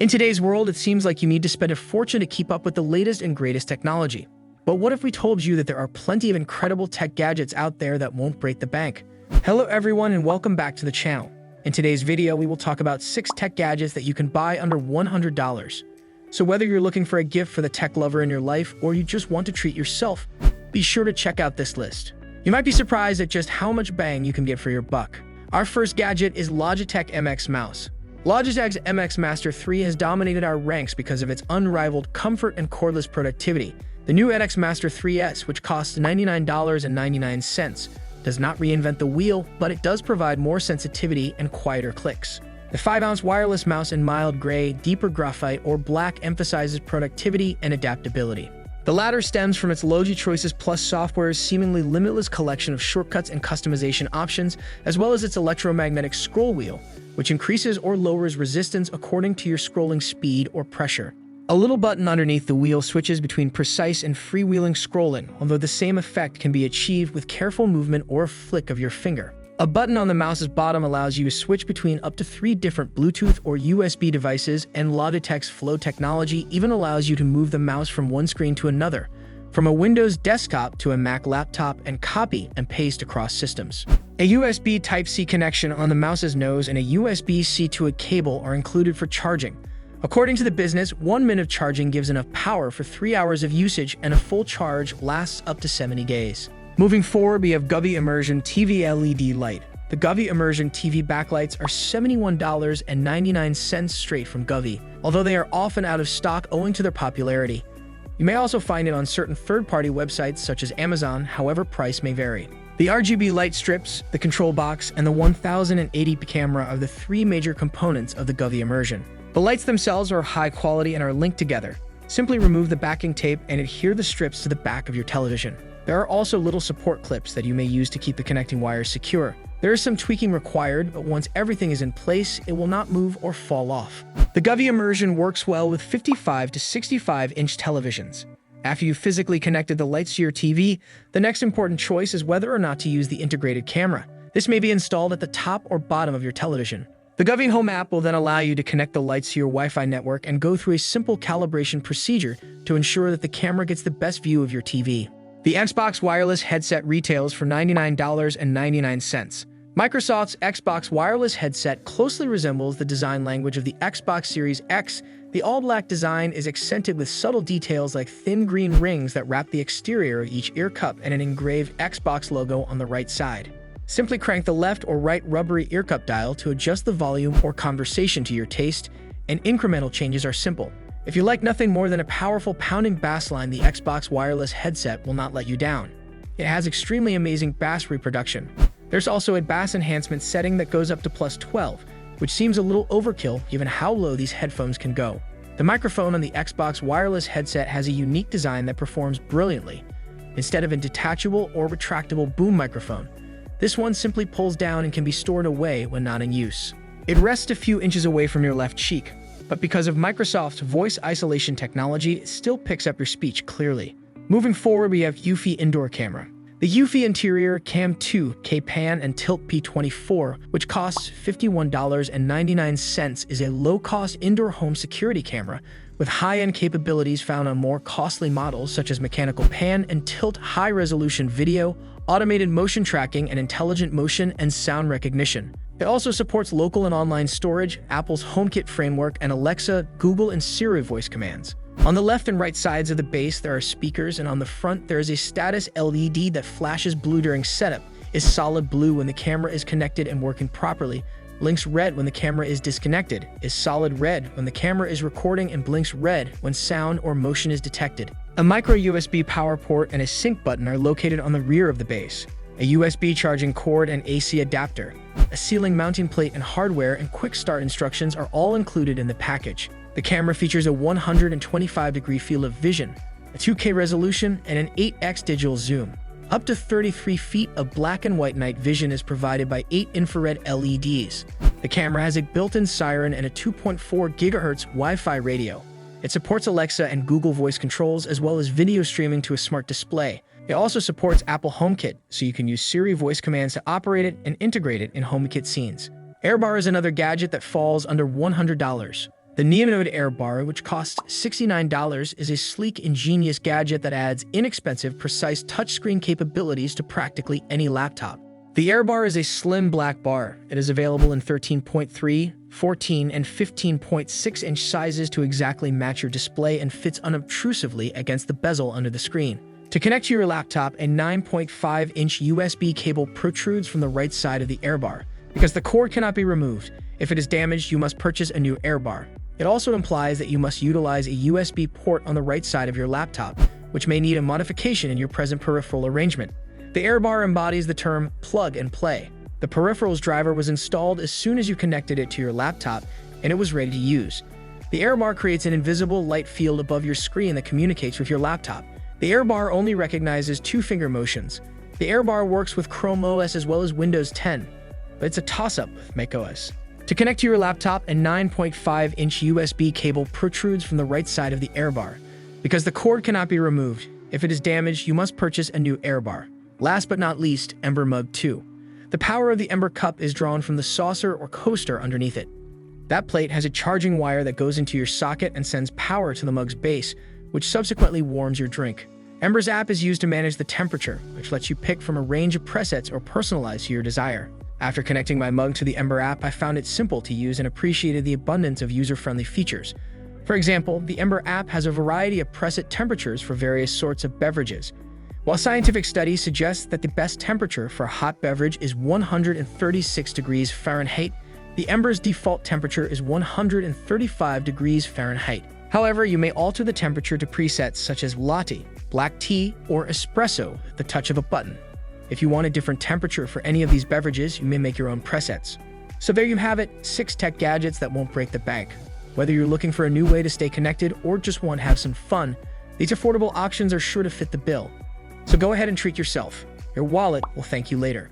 In today's world, it seems like you need to spend a fortune to keep up with the latest and greatest technology. But what if we told you that there are plenty of incredible tech gadgets out there that won't break the bank? Hello everyone and welcome back to the channel. In today's video, we will talk about 6 tech gadgets that you can buy under $100. So whether you're looking for a gift for the tech lover in your life or you just want to treat yourself, be sure to check out this list. You might be surprised at just how much bang you can get for your buck. Our first gadget is Logitech MX Mouse. Logitech's MX Master 3 has dominated our ranks because of its unrivaled comfort and cordless productivity. The new MX Master 3S, which costs $99.99, does not reinvent the wheel, but it does provide more sensitivity and quieter clicks. The 5-ounce wireless mouse in mild gray, deeper graphite, or black emphasizes productivity and adaptability. The latter stems from its Logi Choices Plus software's seemingly limitless collection of shortcuts and customization options, as well as its electromagnetic scroll wheel, which increases or lowers resistance according to your scrolling speed or pressure. A little button underneath the wheel switches between precise and freewheeling scrolling, although the same effect can be achieved with careful movement or a flick of your finger. A button on the mouse's bottom allows you to switch between up to 3 different Bluetooth or USB devices, and Logitech's Flow technology even allows you to move the mouse from one screen to another, from a Windows desktop to a Mac laptop, and copy and paste across systems. A USB Type-C connection on the mouse's nose and a USB-C to a cable are included for charging. According to the business, 1 minute of charging gives enough power for 3 hours of usage, and a full charge lasts up to 70 days. Moving forward, we have Govi Immersion TV LED light. The Govi Immersion TV backlights are $71.99 straight from Govi, although they are often out of stock owing to their popularity. You may also find it on certain third-party websites such as Amazon, however price may vary. The RGB light strips, the control box, and the 1080p camera are the 3 major components of the Govi Immersion. The lights themselves are high quality and are linked together. Simply remove the backing tape and adhere the strips to the back of your television. There are also little support clips that you may use to keep the connecting wires secure. There is some tweaking required, but once everything is in place, it will not move or fall off. The Govi Immersion works well with 55 to 65-inch televisions. After you've physically connected the lights to your TV, the next important choice is whether or not to use the integrated camera. This may be installed at the top or bottom of your television. The Govi Home app will then allow you to connect the lights to your Wi-Fi network and go through a simple calibration procedure to ensure that the camera gets the best view of your TV. The Xbox wireless headset retails for $99.99. Microsoft's Xbox wireless headset closely resembles the design language of the Xbox Series X. The all-black design is accented with subtle details like thin green rings that wrap the exterior of each ear cup and an engraved Xbox logo on the right side. Simply crank the left or right rubbery ear cup dial to adjust the volume or conversation to your taste, and incremental changes are simple. If you like nothing more than a powerful pounding bass line, the Xbox wireless headset will not let you down. It has extremely amazing bass reproduction. There's also a bass enhancement setting that goes up to +12, which seems a little overkill given how low these headphones can go. The microphone on the Xbox wireless headset has a unique design that performs brilliantly. Instead of a detachable or retractable boom microphone, this one simply pulls down and can be stored away when not in use. It rests a few inches away from your left cheek, but because of Microsoft's voice isolation technology, it still picks up your speech clearly. Moving forward, we have Eufy Indoor Camera. The Eufy Interior Cam 2 K-Pan and Tilt P24, which costs $51.99, is a low-cost indoor home security camera with high-end capabilities found on more costly models such as mechanical pan and tilt, high-resolution video, automated motion tracking, and intelligent motion and sound recognition. It also supports local and online storage, Apple's HomeKit framework, and Alexa, Google, and Siri voice commands. On the left and right sides of the base, there are speakers, and on the front, there is a status LED that flashes blue during setup, is solid blue when the camera is connected and working properly, blinks red when the camera is disconnected, is solid red when the camera is recording, and blinks red when sound or motion is detected. A micro USB power port and a sync button are located on the rear of the base. A USB charging cord and AC adapter, a ceiling mounting plate, and hardware and quick start instructions are all included in the package. The camera features a 125-degree field of vision, a 2K resolution, and an 8x digital zoom. Up to 33 feet of black and white night vision is provided by 8 infrared LEDs. The camera has a built-in siren and a 2.4 GHz Wi-Fi radio. It supports Alexa and Google voice controls as well as video streaming to a smart display. It also supports Apple HomeKit, so you can use Siri voice commands to operate it and integrate it in HomeKit scenes. Airbar is another gadget that falls under $100. The Neonode Airbar, which costs $69, is a sleek, ingenious gadget that adds inexpensive, precise touchscreen capabilities to practically any laptop. The Airbar is a slim black bar. It is available in 13.3, 14, and 15.6-inch sizes to exactly match your display and fits unobtrusively against the bezel under the screen. To connect to your laptop, a 9.5-inch USB cable protrudes from the right side of the Airbar. Because the cord cannot be removed, if it is damaged, you must purchase a new Airbar. It also implies that you must utilize a USB port on the right side of your laptop, which may need a modification in your present peripheral arrangement. The Airbar embodies the term plug and play. The peripherals driver was installed as soon as you connected it to your laptop, and it was ready to use. The Airbar creates an invisible light field above your screen that communicates with your laptop. The Airbar only recognizes two-finger motions. The Airbar works with Chrome OS as well as Windows 10, but it's a toss-up with macOS. To connect to your laptop, a 9.5-inch USB cable protrudes from the right side of the Airbar. Because the cord cannot be removed, if it is damaged, you must purchase a new Airbar. Last but not least, Ember Mug 2. The power of the Ember cup is drawn from the saucer or coaster underneath it. That plate has a charging wire that goes into your socket and sends power to the mug's base, which subsequently warms your drink. Ember's app is used to manage the temperature, which lets you pick from a range of presets or personalize to your desire. After connecting my mug to the Ember app, I found it simple to use and appreciated the abundance of user-friendly features. For example, the Ember app has a variety of preset temperatures for various sorts of beverages. While scientific studies suggest that the best temperature for a hot beverage is 136 degrees Fahrenheit, the Ember's default temperature is 135 degrees Fahrenheit. However, you may alter the temperature to presets such as latte, black tea, or espresso at the touch of a button. If you want a different temperature for any of these beverages, you may make your own presets. So there you have it, 6 tech gadgets that won't break the bank. Whether you're looking for a new way to stay connected or just want to have some fun, these affordable options are sure to fit the bill. So go ahead and treat yourself. Your wallet will thank you later.